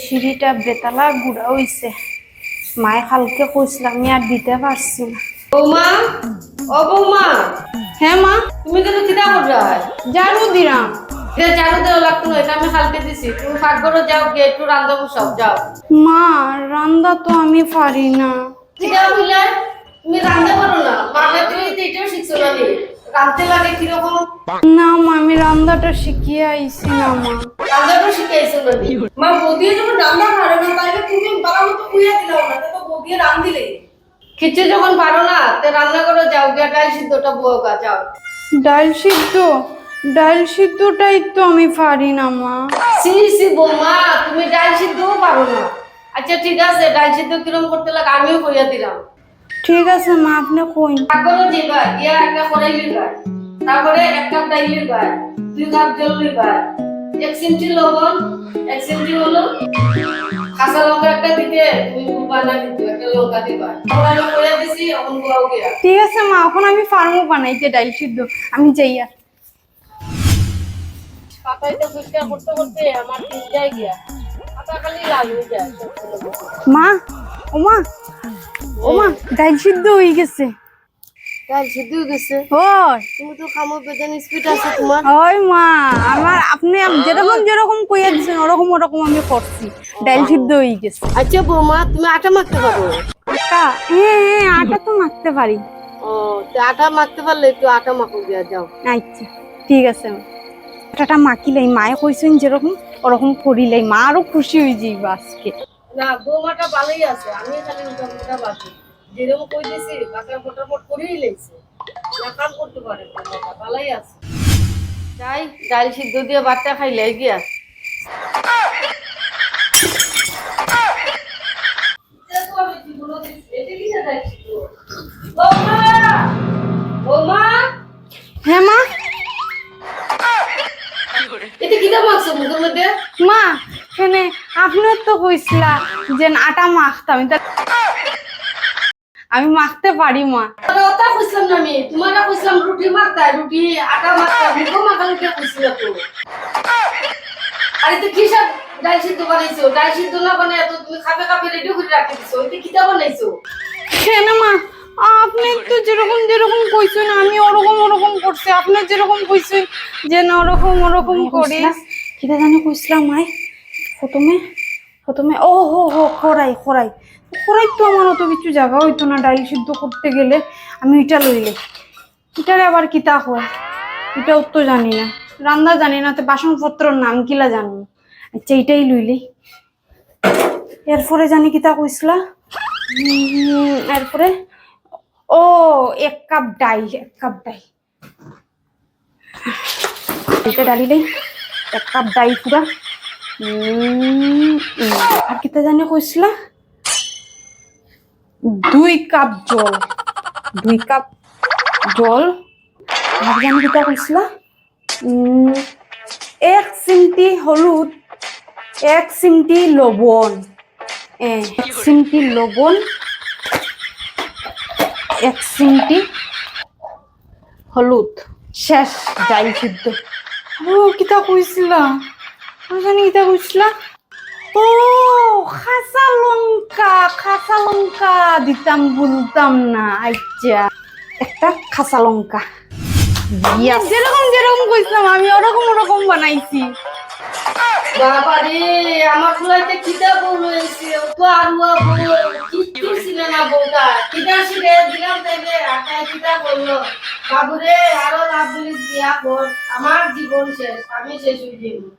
সিঁড়িটা বেতালা গুড়া হইছে। মায়ে কালকে কইছিলাম আমি আর দিতে পারছি না। বৌমা, ও বৌমা, হ্যাঁ মা, তুমি কিন্তু চিন্তা করবে ঝাড়ু দিলাম। এটা ঝাড়ু দেওয়া লাগতো না, এটা আমি কালকে দিছি। তুমি পাকঘরে যাও, গিয়ে একটু রান্ধা বসাও যাও। মা, রান্না তো আমি পারি না। চিন্তা হইলে তুমি রান্ধতে পারো না, মানে তুমি তো এটাও শিখছো না নি। রান্ধতে লাগে কিরকম? না মা, আমি রান্নাটা শিখিয়ে আইছি না মা। রান্নাটাও শিখাইছো না নি। মা বৌদিয়ে যখন রান্না পারে না, তাইলে তুমি বাবা মতো কুইয়া দিলাও না, তো বৌদিয়ে রান্ধিলে। কিছু যখন পারো না, তে রান্না করে যাও, গিয়ে ডাল সিদ্ধটা বউকা যাও। ডাল সিদ্ধ, ডাল সিদ্ধটাই তো আমি পারি না মা। সি সি বৌমা, তুমি ডাল সিদ্ধও পারো না। আচ্ছা ঠিক আছে, ডাল সিদ্ধ কিরম করতে লাগে আমিও কইয়া দিলাম। ঠিক আছে মা, আপনি কইন। পাকঘরে যাইবা, গিয়া একটা কড়াই লইবা, তারপরে এক কাপ ডাল লইবা, 2 কাপ জল লইবা, 1 চিমটি লবণ, 1 চিমটি হলুদ, কাঁচা লঙ্কা একটা দিতে, তুমি বানা দিতে একটা লঙ্কা দিবা। আমরা কইয়া দিছি, এখন গুয়াও গিয়া। ঠিক আছে মা, এখন আমি ফার্মও বানাইতে ডাল সিদ্ধ। আমি যাই আর। পাতাইতে পরিষ্কার করতে করতে আমার দিন যায় গিয়া, পাতা খালি লাল হয়ে যায়। মা, ও মা, ও মা, ডাল সিদ্ধ হয়ে গেছে। ডাল সিদ্ধ হয়ে গেছে? ওই তুমি তো খামো বেজান স্পিড আছে তোমার। ওই মা, আমার আপনি যেরকম যেরকম কইয়া দিছেন ওরকম ওরকম আমি করছি। ডাল সিদ্ধ হয়ে গেছে। আচ্ছা বৌমা, তুমি আটা মাখতে পারো? আটা? হ্যাঁ হ্যাঁ, আটা তো মাখতে পারি। ও, তো আটা মাখতে পারলে একটু আটা মাখো গিয়া যাও। আচ্ছা ঠিক আছে মা। আটাটা মাখিলাই মায়ে কইছেন যেরকম ওরকম করিলাই মা আরো খুশি হয়ে যাইবা আজকে। না, বৌমাটা ভালোই আছে, আমি খালি উল্টা বাকি। যেরকম কই দিছি কাকার ফটাফট করেই লেগছে, না কাম করতে পারে, বৌমাটা ভালোই আছে। যাই ডাল সিদ্ধ দিয়ে ভাতটা খাইলে গিয়া। বৌমা, বৌমা, হ্যাঁ মা। এটা কি দাম আছে মুখের মধ্যে? মা, এখানে আপনিও তো কইছিলা যে আটা মাখতাম, আমি মাখতে পারি মা। ওটা কইছিলাম না আমি, তোমারটা কইছিলাম রুটি মাখতা, রুটি আটা মাখতা, মুখও মাখালুকে কইছিলাম তো। আরে তো কি সব ডাল সিদ্ধ বানাইছো? ডাল সিদ্ধ না বানায় তো তুমি খাবে খাবে রেডি করে রাখতে দিছো, এটা কি বানাইছো? কেন মা, আপনি তো যেরকম যেরকম কইছেন আমি ওরকম ওরকম করছি। আপনি যেরকম কইছেন যে না ওরকম ওরকম করি। কিটা জানি কইছিলাম মাই? প্রথমে প্রথমে ও হো হো খড়াই খড়াই খড়াই তো আমার অত কিছু জায়গা হইতো না ডাল সিদ্ধ করতে গেলে। আমি এটা লইলে এটারে আবার কিতা হয় এটাও তো জানি না, রান্না জানি না, তো বাসনপত্রর নাম কিলা জানি। আচ্ছা এটাই লইলে। এরপরে জানি কিতা কইছিলা? এরপরে ও 1 কাপ ডাল, 1 কাপ ডাল এটা ডালিলেই 1 কাপ ডাল পুরা। আর কিতা জানি কইছিলা? 2 কাপ জল, 2 কাপ জল। আর জানি কিতা কইছিলা? 1 চিমটি হলুদ, 1 চিমটি লবণ, 1 চিমটি লবণ, 1 চিমটি হলুদ। শেষ ডাল সিদ্ধ। ও কিতা কইছিলা? জানি কিতা কইছিলা? ও কাঁচা লঙ্কা, কাঁচা লঙ্কা দিতাম বলতাম না। আচ্ছা একটা কাঁচা লঙ্কা। যেরকম যেরকম কইছিলাম আমি ওরকম ওরকম বানাইছি। বাবারে, আমার ফুলাইতে কিতা বউ হয়েছে, তো আরুয়া বউ কিচ্ছু ছিল না বউটা। কিতা শিখে দিলাম তাইলে আটায় কিতা বললো, বাবুরে আরো লাভ বলিস বিয়া কর, আমার জীবন শেষ, আমি শেষ হয়ে যাবো।